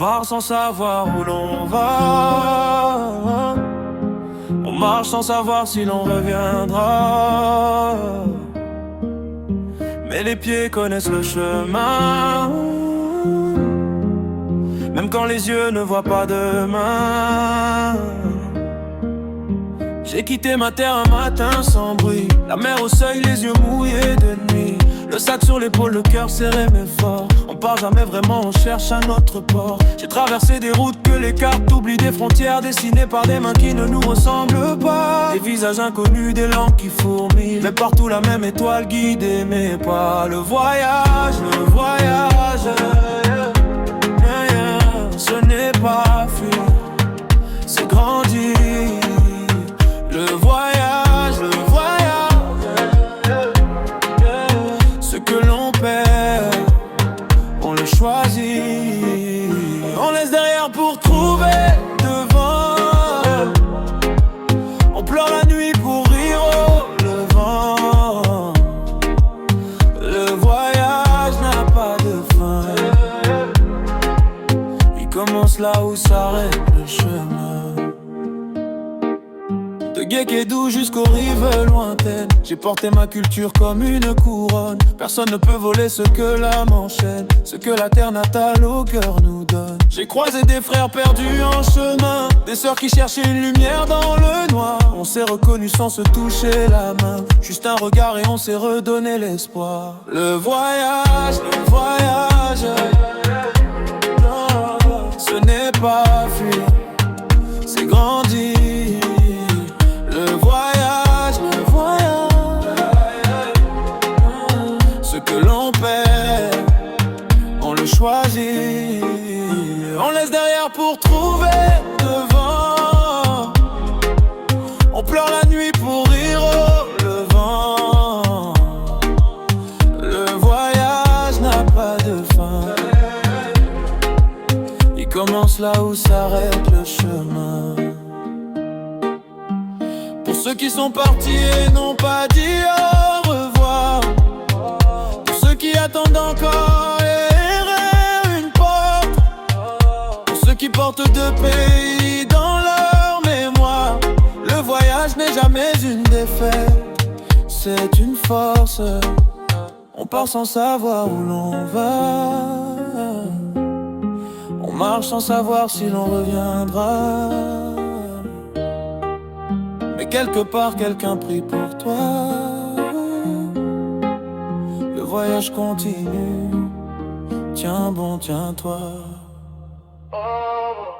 part sans savoir où l'on va. On marche sans savoir si l'on reviendra. Mais les pieds connaissent le chemin, même quand les yeux ne voient pas demain. J'ai quitté ma terre un matin sans bruit, la mer au seuil, les yeux mouillés de nuit. Le sac sur l'épaule, le cœur serré mais fort. On part jamais vraiment, on cherche un autre port. J'ai traversé des routes que les cartes oublient, des frontières dessinées par des mains qui ne nous ressemblent pas. Des visages inconnus, des langues qui fourmillent, mais partout la même étoile guidée mes pas. Le voyage, ce n'est pas fuir, c'est grandir. Le voyage, ce que l'on perd, on le choisit. On laisse derrière pour trouver devant. On pleure la nuit pour rire au levant. Le voyage n'a pas de fin. Il commence là où s'arrête le chemin. De Guékédou jusqu'aux rives lointaines, j'ai porté ma culture comme une couronne. Personne ne peut voler ce que l'âme enchaîne, ce que la terre natale au cœur nous donne. J'ai croisé des frères perdus en chemin, des sœurs qui cherchaient une lumière dans le noir. On s'est reconnus sans se toucher la main, juste un regard et on s'est redonné l'espoir. Le voyage, ce n'est pas fuir, c'est grandir. Choisir. On laisse derrière pour trouver devant. On pleure la nuit pour rire au levant. Le voyage n'a pas de fin. Il commence là où s'arrête le chemin. Pour ceux qui sont partis et n'ont pas dit au revoir, pour ceux qui attendent encore qui portent deux pays dans leur mémoire. Le voyage n'est jamais une défaite, c'est une force. On part sans savoir où l'on va. On marche sans savoir si l'on reviendra. Mais quelque part quelqu'un prie pour toi. Le voyage continue. Tiens bon, tiens-toi. Oh.